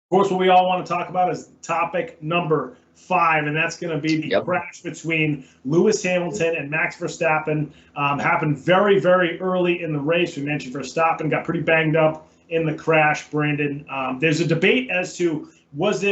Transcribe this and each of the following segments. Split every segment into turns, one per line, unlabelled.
course, what we all want to talk about is topic number 5, and that's going to be the crash between Lewis Hamilton and Max Verstappen. Happened very, very early in the race. We mentioned Verstappen got pretty banged up in the crash, Brandon. There's a debate as to was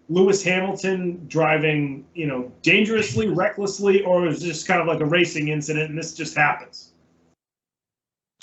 Lewis Hamilton driving, dangerously, recklessly, or was it just kind of like a racing incident and this just happens?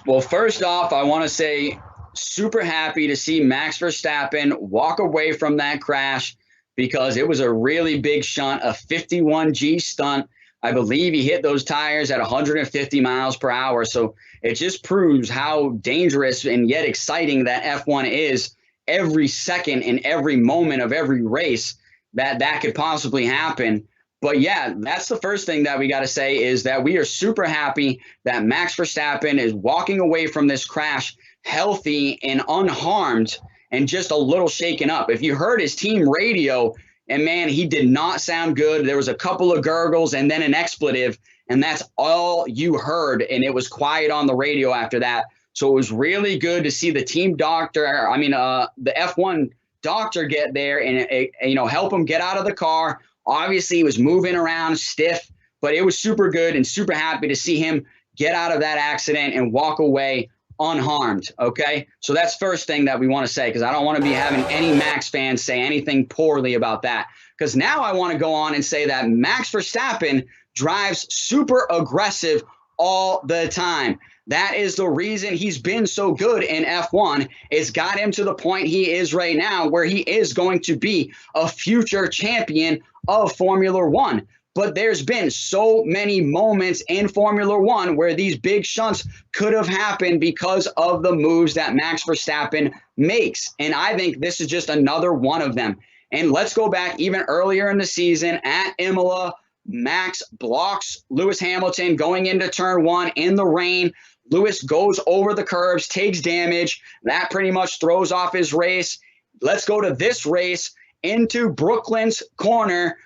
Well, first off, I want to say super happy to see Max Verstappen walk away from that crash because it was a really big shunt, a 51G stunt. I believe he hit those tires at 150 miles per hour. So it just proves how dangerous and yet exciting that F1 is every second and every moment of every race that could possibly happen. But yeah, that's the first thing that we got to say is that we are super happy that Max Verstappen is walking away from this crash healthy and unharmed and just a little shaken up. If you heard his team radio, and man, he did not sound good. There was a couple of gurgles and then an expletive, and that's all you heard. And it was quiet on the radio after that. So it was really good to see the team doctor, the F1 doctor get there and help him get out of the car. Obviously, he was moving around stiff, but it was super good and super happy to see him get out of that accident and walk away unharmed. Okay, so that's first thing that we want to say, because I don't want to be having any Max fans say anything poorly about that, because now I want to go on and say that Max Verstappen drives super aggressive all the time. That is the reason he's been so good in F1. It's got him to the point he is right now where he is going to be a future champion of Formula One. But there's been so many moments in Formula One where these big shunts could have happened because of the moves that Max Verstappen makes. And I think this is just another one of them. And let's go back even earlier in the season at Imola. Max blocks Lewis Hamilton going into turn 1 in the rain. Lewis goes over the curbs, takes damage. That pretty much throws off his race. Let's go to this race into Brooklyn's corner.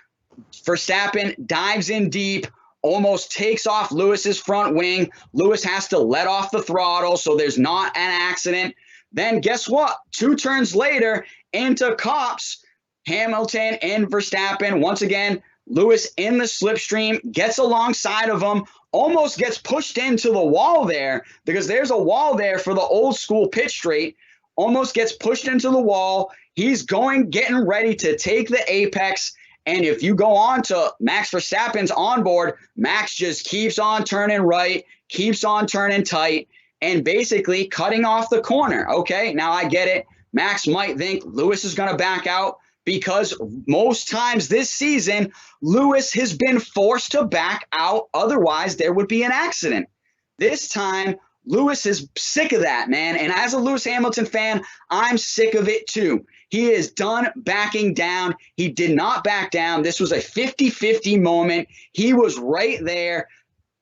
Verstappen dives in deep, almost takes off Lewis's front wing. Lewis has to let off the throttle so there's not an accident. Then guess what? 2 turns later into Copse, Hamilton and Verstappen. Once again, Lewis in the slipstream, gets alongside of him, almost gets pushed into the wall there because there's a wall there for the old school pit straight. Almost gets pushed into the wall. He's getting ready to take the apex. And if you go on to Max Verstappen's onboard, Max just keeps on turning right, keeps on turning tight, and basically cutting off the corner. Okay, now I get it. Max might think Lewis is going to back out because most times this season, Lewis has been forced to back out. Otherwise, there would be an accident. This time, Lewis is sick of that, man. And as a Lewis Hamilton fan, I'm sick of it too. He is done backing down. He did not back down. This was a 50-50 moment. He was right there.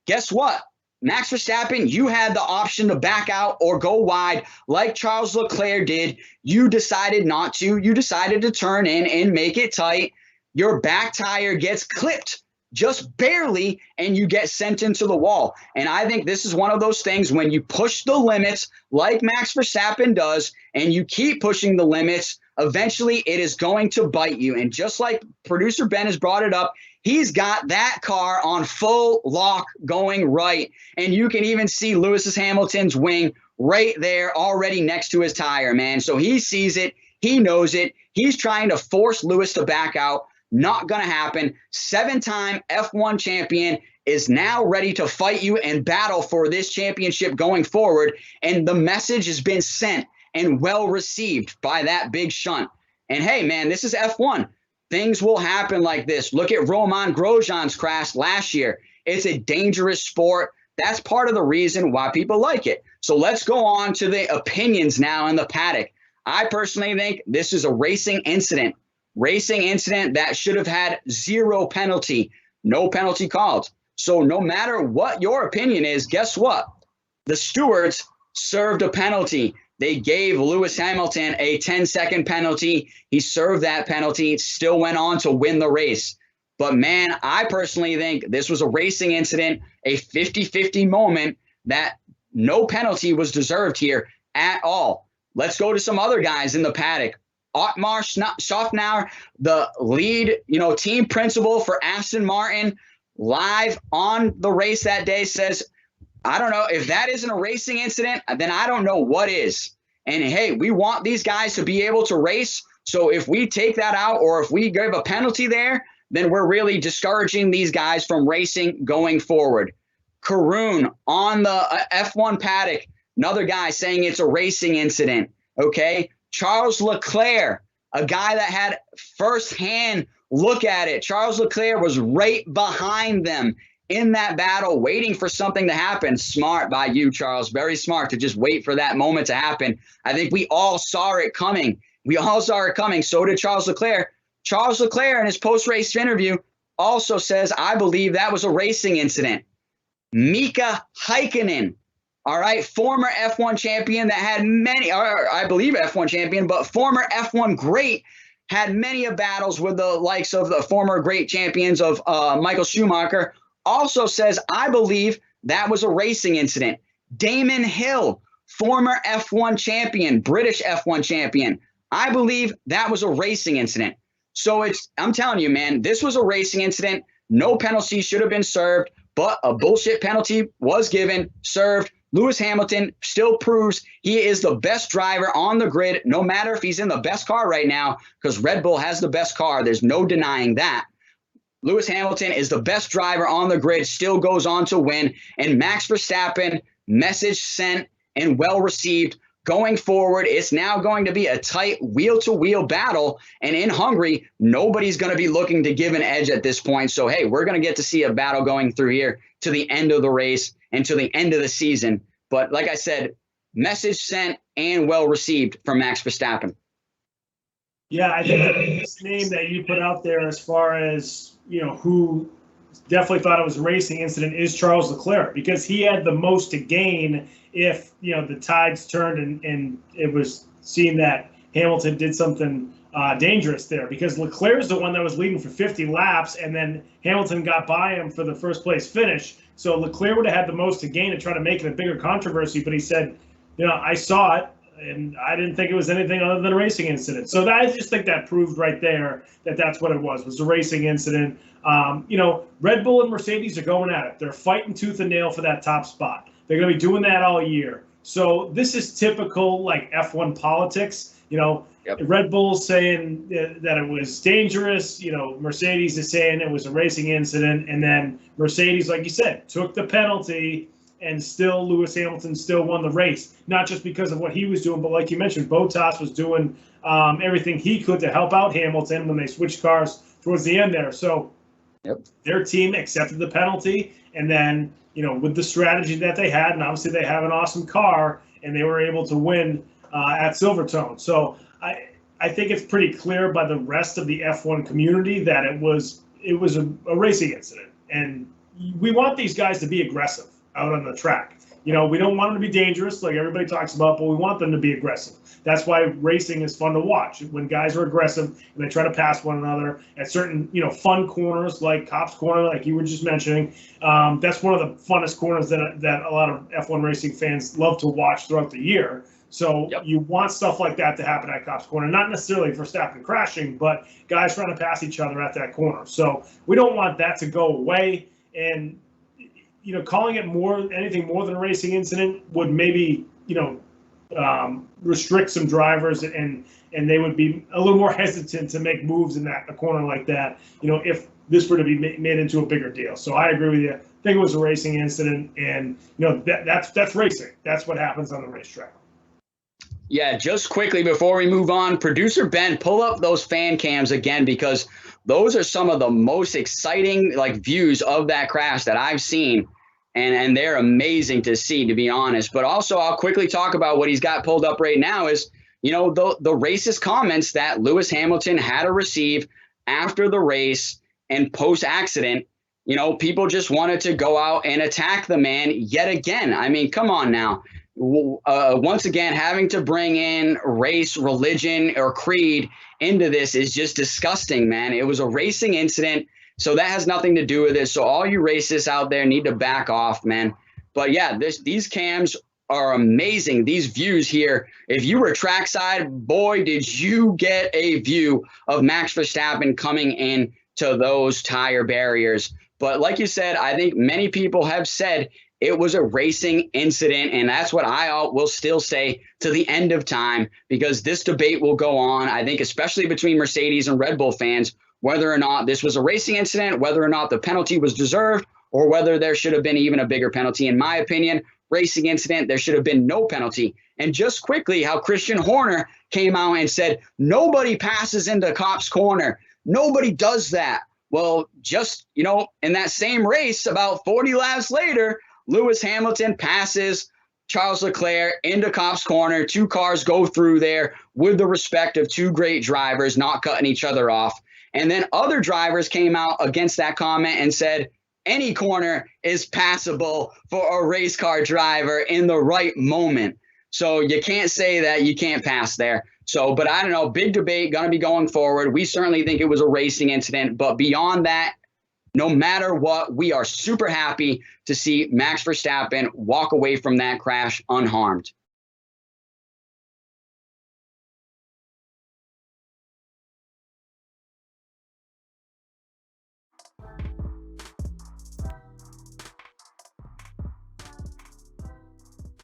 Guess what? Max Verstappen, you had the option to back out or go wide like Charles Leclerc did. You decided not to. You decided to turn in and make it tight. Your back tire gets clipped just barely, and you get sent into the wall. And I think this is one of those things when you push the limits like Max Verstappen does, and you keep pushing the limits, eventually it is going to bite you. And just like producer Ben has brought it up, he's got that car on full lock going right. And you can even see Lewis Hamilton's wing right there already next to his tire, man. So he sees it. He knows it. He's trying to force Lewis to back out. Not going to happen. 7-time F1 champion is now ready to fight you and battle for this championship going forward. And the message has been sent and well received by that big shunt. And hey, man, this is F1. Things will happen like this. Look at Romain Grosjean's crash last year. It's a dangerous sport. That's part of the reason why people like it. So let's go on to the opinions now in the paddock. I personally think this is a racing incident. Racing incident that should have had 0 penalty. No penalty called. So no matter what your opinion is, guess what? The stewards served a penalty. They gave Lewis Hamilton a 10-second penalty. He served that penalty, still went on to win the race. But man, I personally think this was a racing incident, a 50-50 moment that no penalty was deserved here at all. let's go to some other guys in the paddock. Otmar Szafnauer, the lead, team principal for Aston Martin, live on the race that day says, I don't know if that isn't a racing incident, then I don't know what is. And hey, we want these guys to be able to race. So if we take that out or if we give a penalty there, then we're really discouraging these guys from racing going forward. Karun on the F1 paddock, another guy saying it's a racing incident. Okay. Charles Leclerc, a guy that had firsthand look at it. Charles Leclerc was right behind them in that battle, waiting for something to happen. Smart by you, Charles. Very smart to just wait for that moment to happen. I think we all saw it coming. So did Charles Leclerc. Charles Leclerc in his post-race interview also says, I believe that was a racing incident. Mika Häkkinen, all right, former F1 champion that had many, or I believe F1 champion, but former F1 great, had many battles with the likes of the former great champions of Michael Schumacher, also says, I believe that was a racing incident. Damon Hill, former F1 champion, British F1 champion, I believe that was a racing incident. So I'm telling you, man, this was a racing incident. No penalty should have been served, but a bullshit penalty was given, served. Lewis Hamilton still proves he is the best driver on the grid, no matter if he's in the best car right now, because Red Bull has the best car. There's no denying that. Lewis Hamilton is the best driver on the grid, still goes on to win. And Max Verstappen, message sent and well received. Going forward, it's now going to be a tight wheel-to-wheel battle. And in Hungary, nobody's going to be looking to give an edge at this point. So, hey, we're going to get to see a battle going through here to the end of the race and to the end of the season. But like I said, message sent and well received from Max Verstappen.
Yeah, I think the biggest name that you put out there as far as, who definitely thought it was a racing incident is Charles Leclerc, because he had the most to gain if, the tides turned and it was seen that Hamilton did something dangerous there, because Leclerc is the one that was leading for 50 laps and then Hamilton got by him for the first place finish. So Leclerc would have had the most to gain and try to make it a bigger controversy, but he said, I saw it and I didn't think it was anything other than a racing incident. So I just think that proved right there that that's what it was a racing incident. Red Bull and Mercedes are going at it. They're fighting tooth and nail for that top spot. They're going to be doing that all year. So this is typical like F1 politics. Yep. Red Bull's saying that it was dangerous. Mercedes is saying it was a racing incident. And then Mercedes, like you said, took the penalty, and still Lewis Hamilton still won the race. Not just because of what he was doing, but like you mentioned, Bottas was doing everything he could to help out Hamilton when they switched cars towards the end there. So their team accepted the penalty. And then, with the strategy that they had, and obviously they have an awesome car, and they were able to win at Silverstone. So I think it's pretty clear by the rest of the F1 community that it was a racing incident. And we want these guys to be aggressive out on the track. We don't want them to be dangerous like everybody talks about, but we want them to be aggressive. That's why racing is fun to watch. When guys are aggressive and they try to pass one another at certain, fun corners like Cops Corner, like you were just mentioning. That's one of the funnest corners that a lot of F1 racing fans love to watch throughout the year. So you want stuff like that to happen at Cops Corner, not necessarily Verstappen crashing, but guys trying to pass each other at that corner. So we don't want that to go away. And, calling it anything more than a racing incident would maybe, restrict some drivers and they would be a little more hesitant to make moves in a corner like that, if this were to be made into a bigger deal. So I agree with you. I think it was a racing incident, and, that's racing. That's what happens on the racetrack.
Yeah, just quickly before we move on, producer Ben, pull up those fan cams again, because those are some of the most exciting views of that crash that I've seen. And they're amazing to see, to be honest. But also, I'll quickly talk about what he's got pulled up right now is, the racist comments that Lewis Hamilton had to receive after the race and post-accident. People just wanted to go out and attack the man yet again. I mean, come on now. Once again, having to bring in race, religion, or creed into this is just disgusting, man. It was a racing incident. So that has nothing to do with it. So all you racists out there need to back off, man. But yeah, these cams are amazing. These views here, if you were trackside, boy, did you get a view of Max Verstappen coming in to those tire barriers. But like you said, I think many people have said it was a racing incident, and that's what I will still say to the end of time, because this debate will go on, I think, especially between Mercedes and Red Bull fans, whether or not this was a racing incident, whether or not the penalty was deserved, or whether there should have been even a bigger penalty. In my opinion, racing incident, there should have been no penalty. And just quickly, how Christian Horner came out and said, nobody passes into Cop's corner. Nobody does that. Well, just, in that same race, about 40 laps later, Lewis Hamilton passes Charles Leclerc into Cop's corner. Two cars go through there with the respect of two great drivers, not cutting each other off. And then other drivers came out against that comment and said, any corner is passable for a race car driver in the right moment. So you can't say that you can't pass there. So, but I don't know, big debate going to be going forward. We certainly think it was a racing incident, but beyond that, no matter what, we are super happy to see Max Verstappen walk away from that crash unharmed.